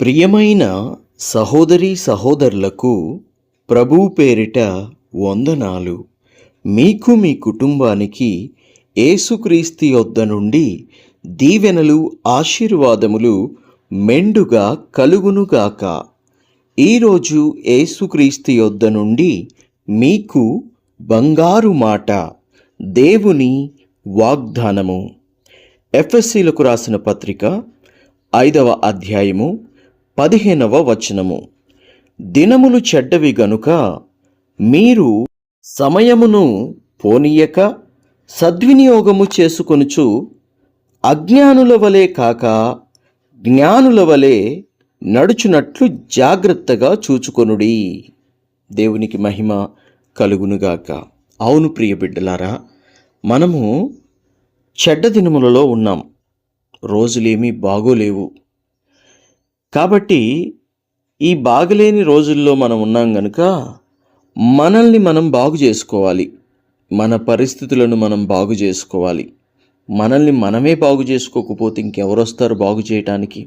ప్రియమైన సహోదరీ సహోదరులకు ప్రభువు పేరిట వందనాలు. మీకు మీ కుటుంబానికి యేసుక్రీస్తు యొద్ద నుండి దీవెనలు ఆశీర్వాదములు మెండుగా కలుగునుగాక. ఈరోజు యేసుక్రీస్తు యొద్ద నుండి మీకు బంగారు మాట, దేవుని వాగ్దానము. ఎఫెసీలకు రాసిన పత్రిక 5వ అధ్యాయము 15వ వచనము. దినములు చెడ్డవి గనుక మీరు సమయమును పోనీయక సద్వినియోగము చేసుకొనుచు అజ్ఞానుల వలె కాక జ్ఞానుల వలె నడుచునట్లు జాగ్రత్తగా చూచుకొనుడి. దేవునికి మహిమ కలుగునుగాక. అవును ప్రియ బిడ్డలారా, మనము చెడ్డ దినములలో ఉన్నాం. రోజులేమీ బాగోలేవు. కాబట్టి ఈ బాగలేని రోజుల్లో మనం ఉన్నాం గనుక మనల్ని మనం బాగు చేసుకోవాలి. మన పరిస్థితులను మనం బాగు చేసుకోవాలి. మనల్ని మనమే బాగు చేసుకోకపోతే ఇంకెవరొస్తారు బాగు చేయటానికి?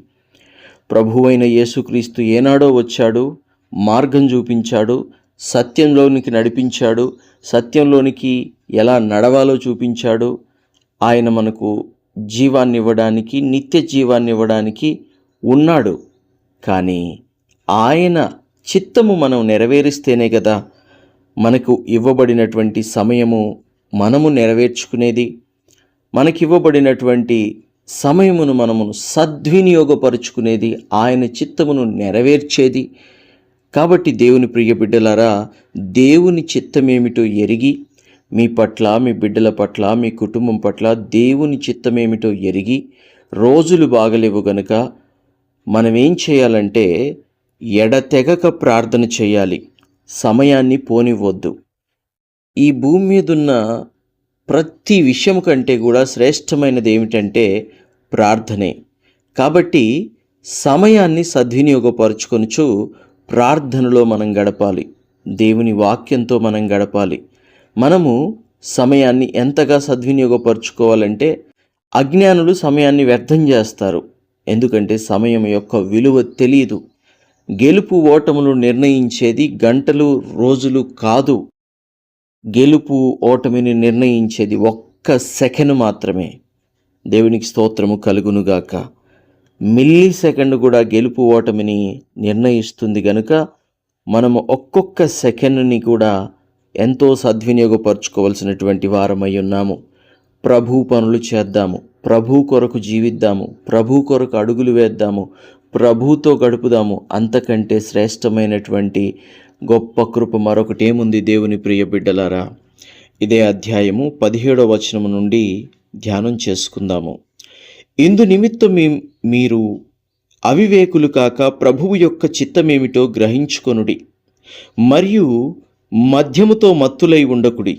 ప్రభువైన యేసుక్రీస్తు ఏనాడో వచ్చాడు, మార్గం చూపించాడు, సత్యంలోనికి నడిపించాడు, సత్యంలోనికి ఎలా నడవాలో చూపించాడు. ఆయన మనకు జీవాన్ని ఇవ్వడానికి, నిత్య జీవాన్ని ఇవ్వడానికి ఉన్నాడు. కానీ ఆయన చిత్తము మనం నెరవేరిస్తేనే కదా మనకు ఇవ్వబడినటువంటి సమయము మనము నెరవేర్చుకునేది. మనకివ్వబడినటువంటి సమయమును మనము సద్వినియోగపరుచుకునేది, ఆయన చిత్తమును నెరవేర్చేది. కాబట్టి దేవుని ప్రియ బిడ్డలారా, దేవుని చిత్తమేమిటో ఎరిగి, మీ పట్ల, మీ బిడ్డల పట్ల, మీ కుటుంబం పట్ల దేవుని చిత్తమేమిటో ఎరిగి, రోజులు బాగలేవు గనుక మనమేం చేయాలంటే ఎడతెగక ప్రార్థన చేయాలి. సమయాన్ని పోనివ్వద్దు. ఈ భూమి మీదున్న ప్రతి విషయం కంటే కూడా శ్రేష్టమైనది ఏమిటంటే ప్రార్థనే. కాబట్టి సమయాన్ని సద్వినియోగపరుచుకొనుచు ప్రార్థనలో మనం గడపాలి. దేవుని వాక్యంతో మనం గడపాలి. మనము సమయాన్ని ఎంతగా సద్వినియోగపరుచుకోవాలంటే, అజ్ఞానులు సమయాన్ని వ్యర్థం చేస్తారు. ఎందుకంటే సమయం యొక్క విలువ తెలియదు. గెలుపు ఓటములు నిర్ణయించేది గంటలు, రోజులు కాదు. గెలుపు ఓటమిని నిర్ణయించేది ఒక్క సెకండ్ మాత్రమే. దేవునికి స్తోత్రము కలుగునుగాక. మిల్లీ సెకండ్ కూడా గెలుపు ఓటమిని నిర్ణయిస్తుంది గనుక మనము ఒక్కొక్క సెకండ్ని కూడా ఎంతో సద్వినియోగపరుచుకోవలసినటువంటి వారమై ఉన్నాము. ప్రభు పనులు చేద్దాము, ప్రభు కొరకు జీవిద్దాము, ప్రభు కొరకు అడుగులు వేద్దాము, ప్రభుతో గడుపుదాము. అంతకంటే శ్రేష్టమైనటువంటి గొప్ప కృప మరొకటేముంది దేవుని ప్రియ బిడ్డలారా? ఇదే అధ్యాయము 17వ వచనము నుండి ధ్యానం చేసుకుందాము. ఇందు నిమిత్తం మీరు అవివేకులు కాక ప్రభువు యొక్క చిత్తమేమిటో గ్రహించుకొనుడి. మరియు మద్యముతో మత్తులై ఉండకుడి,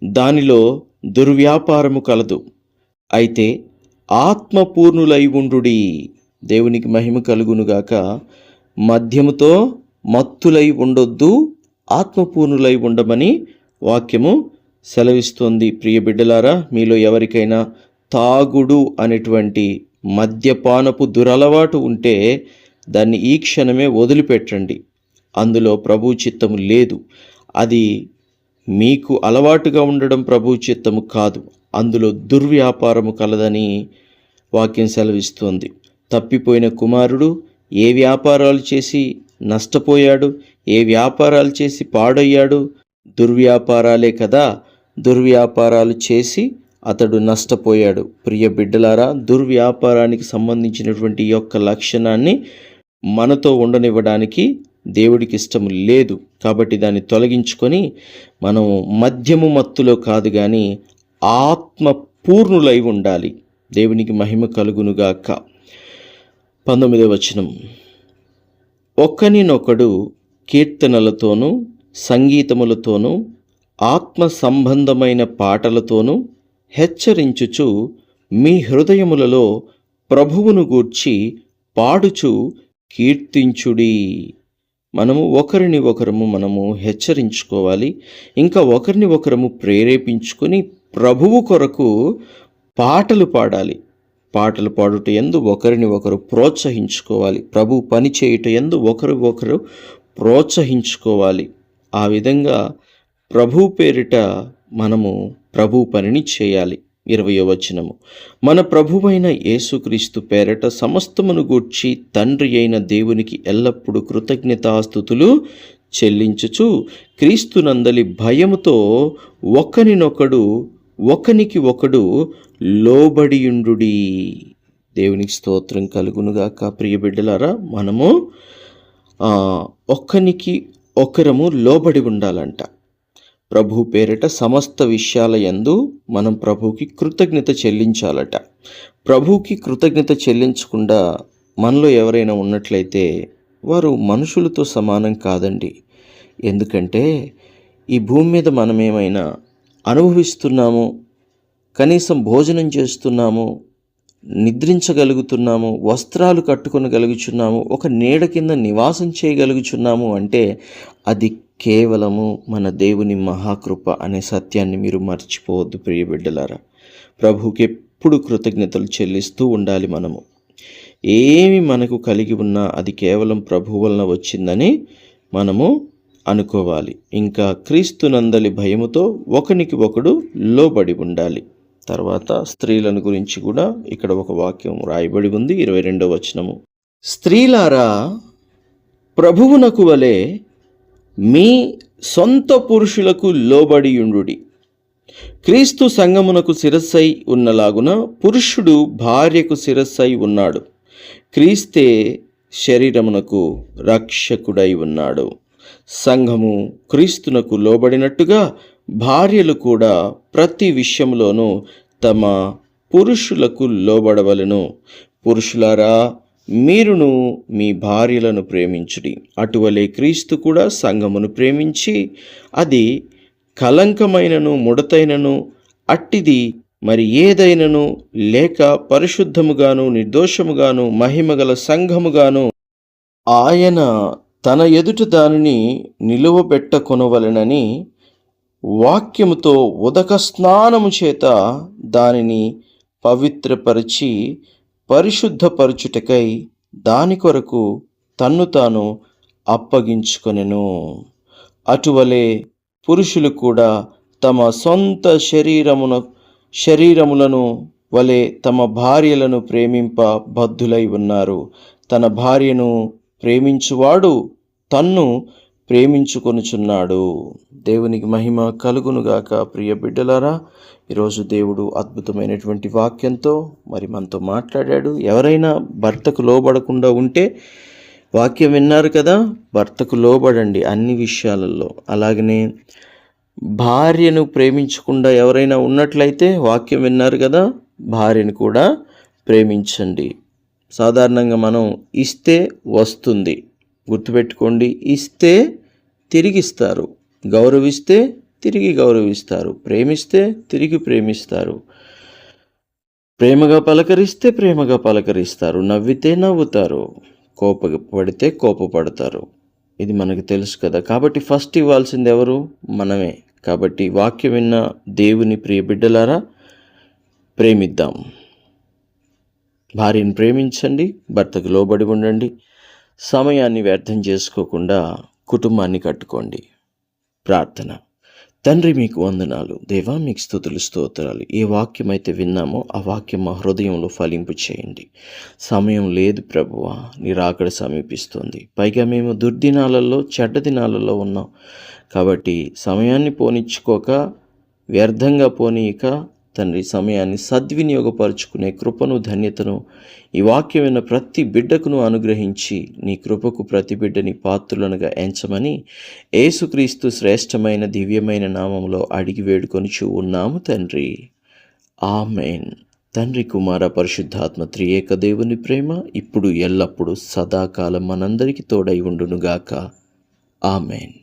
దానిలో దుర్వ్యాపారము కలదు. అయితే ఆత్మపూర్ణులై ఉండుడి. దేవునికి మహిమ కలుగునుగాక. మద్యముతో మత్తులై ఉండొద్దు, ఆత్మపూర్ణులై ఉండమని వాక్యము సెలవిస్తోంది. ప్రియ బిడ్డలారా, మీలో ఎవరికైనా తాగుడు అనేటువంటి మద్యపానపు దురలవాటు ఉంటే దాన్ని ఈ క్షణమే వదిలిపెట్టండి. అందులో ప్రభు చిత్తము లేదు. అది మీకు అలవాటుగా ఉండడం ప్రభు చిత్తము కాదు. అందులో దుర్వ్యాపారము కలదని వాక్యం సెలవిస్తోంది. తప్పిపోయిన కుమారుడు ఏ వ్యాపారాలు చేసి నష్టపోయాడు, ఏ వ్యాపారాలు చేసి పాడయ్యాడు? దుర్వ్యాపారాలే కదా. దుర్వ్యాపారాలు చేసి అతడు నష్టపోయాడు. ప్రియ బిడ్డలారా, దుర్వ్యాపారానికి సంబంధించినటువంటి యొక్క లక్షణాన్ని మనతో ఉండనివ్వడానికి దేవుడికి ఇష్టము లేదు. కాబట్టి దాన్ని తొలగించుకొని మనం మద్యము మత్తులో కాదు కానీ ఆత్మపూర్ణులై ఉండాలి. దేవునికి మహిమ కలుగునుగాక. 19వ వచనం. ఒకనినొకడు కీర్తనలతోనూ సంగీతములతోనూ ఆత్మ సంబంధమైన పాటలతోనూ హెచ్చరించుచు మీ హృదయములలో ప్రభువును గూర్చి పాడుచు కీర్తించుడి. మనము ఒకరిని ఒకరము హెచ్చరించుకోవాలి. ఇంకా ఒకరిని ఒకరము ప్రేరేపించుకొని ప్రభువు కొరకు పాటలు పాడాలి. పాటలు పాడుట యందు ఒకరిని ఒకరు ప్రోత్సహించుకోవాలి. ప్రభు పని చేయుట యందు ఒకరు ప్రోత్సహించుకోవాలి. ఆ విధంగా ప్రభు పేరిట మనము ప్రభు పనిని చేయాలి. 20వ వచనము, మన ప్రభువైన యేసుక్రీస్తు పేరట సమస్తమును గూర్చి తండ్రి అయిన దేవునికి ఎల్లప్పుడూ కృతజ్ఞతాస్తుతులు చెల్లించుచు క్రీస్తునందలి భయముతో ఒకనికి ఒకడు లోబడియుండుడి. దేవునికి స్తోత్రం కలుగునుగాక. ప్రియ బిడ్డలారా, మనము ఒకనికి ఒకరము లోబడి ఉండాలంట. ప్రభు పేరిట సమస్త విషయాల యందు మనం ప్రభువుకి కృతజ్ఞత చెల్లించాలట. ప్రభువుకి కృతజ్ఞత చెల్లించకుండా మనలో ఎవరైనా ఉన్నట్లయితే వారు మనుషులతో సమానం కాదండి. ఎందుకంటే ఈ భూమి మీద మనం ఏమైనా అనుభవిస్తున్నాము, కనీసం భోజనం చేస్తున్నాము, నిద్రించగలుగుతున్నాము, వస్త్రాలు కట్టుకొనగలుగుచున్నాము, ఒక నీడ కింద నివాసం చేయగలుగుచున్నాము అంటే అది కేవలము మన దేవుని మహాకృప అనే సత్యాన్ని మీరు మర్చిపోవద్దు ప్రియ బిడ్డలారా. ప్రభువుకి ఎప్పుడు కృతజ్ఞతలు చెల్లిస్తూ ఉండాలి. మనము ఏమి మనకు కలిగి ఉన్నా అది కేవలం ప్రభు వలన వచ్చిందని మనము అనుకోవాలి. ఇంకా క్రీస్తునందలి భయముతో ఒకనికి ఒకడు లోబడి ఉండాలి. తర్వాత స్త్రీలను గురించి కూడా ఇక్కడ ఒక వాక్యం రాయబడి ఉంది. 22వ వచనము, స్త్రీలారా ప్రభువునకు వలె మీ సొంత పురుషులకు లోబడియుండుడి. క్రీస్తు సంఘమునకు శిరస్సై ఉన్నలాగున పురుషుడు భార్యకు శిరస్సై ఉన్నాడు. క్రీస్తే శరీరమునకు రక్షకుడై ఉన్నాడు. సంఘము క్రీస్తునకు లోబడినట్టుగా భార్యలు కూడా ప్రతి విషయంలోనూ తమ పురుషులకు లోబడవలెను. పురుషులారా, మీరును మీ భార్యలను ప్రేమించుడి. అటువలే క్రీస్తు కూడా సంఘమును ప్రేమించి అది కలంకమైనను ముడతైనను అట్టిది మరి ఏదైనను లేక పరిశుద్ధముగాను నిర్దోషముగాను మహిమగల సంఘముగాను ఆయన తన ఎదుట దానిని నిలువబెట్టకొనవలెనని వాక్యముతో ఉదక స్నానము చేత దానిని పవిత్రపరిచి పరిశుద్ధపరచుటకై దాని కొరకు తన్ను తాను అప్పగించుకొనెను. అటువలే పురుషులు కూడా తమ సొంత శరీరములను వలె తమ భార్యలను ప్రేమింప బద్ధులై ఉన్నారు. తన భార్యను ప్రేమించువాడు తన్ను ప్రేమించుకొనుచున్నాడు. దేవునికి మహిమ కలుగునుగాక. ప్రియ బిడ్డలారా, ఈరోజు దేవుడు అద్భుతమైనటువంటి వాక్యంతో మరి మనతో మాట్లాడాడు. ఎవరైనా భర్తకు లోబడకుండా ఉంటే వాక్యం విన్నారు కదా, భర్తకు లోబడండి అన్ని విషయాలలో. అలాగనే భార్యను ప్రేమించకుండా ఎవరైనా ఉన్నట్లయితే వాక్యం విన్నారు కదా, భార్యను కూడా ప్రేమించండి. సాధారణంగా మనం ఇస్తే వస్తుంది, గుర్తుపెట్టుకోండి. ఇస్తే తిరిగిస్తారు, గౌరవిస్తే తిరిగి గౌరవిస్తారు, ప్రేమిస్తే తిరిగి ప్రేమిస్తారు, ప్రేమగా పలకరిస్తే ప్రేమగా పలకరిస్తారు, నవ్వితే నవ్వుతారు, కోపపడితే కోపపడతారు. ఇది మనకు తెలుసు కదా. కాబట్టి ఫస్ట్ ఇవ్వాల్సింది ఎవరు? మనమే. కాబట్టి వాక్యం విన్న దేవుని ప్రియ బిడ్డలారా, ప్రేమిద్దాం. భార్యను ప్రేమించండి, భర్తకు లోబడి ఉండండి. సమయాన్ని వ్యర్థం చేసుకోకుండా కుటుంబాన్ని కట్టుకోండి. ప్రార్థన. తండ్రి, మీకు వందనాలు. దేవా, మీకు స్తుతులు స్తోత్రాలు. ఏ వాక్యం అయితే విన్నామో ఆ వాక్యం మా హృదయంలో ఫలింపు చేయండి. సమయం లేదు ప్రభువా, నీ రాకడ సమీపిస్తుంది. పైగా మేము దుర్దినాలలో చెడ్డ దినాలలో ఉన్నాం. కాబట్టి సమయాన్ని పోనిచ్చుకోక, వ్యర్థంగా పోనీయక తండ్రి, సమయాన్ని సద్వినియోగపరుచుకునే కృపను, ధన్యతను ఈ వాక్యం విన్న ప్రతి బిడ్డకును అనుగ్రహించి నీ కృపకు ప్రతి బిడ్డని పాత్రులనుగా ఎంచమని యేసుక్రీస్తు శ్రేష్టమైన దివ్యమైన నామములో అడిగి వేడుకొనిచూ ఉన్నాము తండ్రి. ఆమెన్. తండ్రి, కుమార, పరిశుద్ధాత్మ త్రియేక దేవుని ప్రేమ ఇప్పుడు ఎల్లప్పుడూ సదాకాలం మనందరికీ తోడై ఉండునుగాక. ఆమెన్.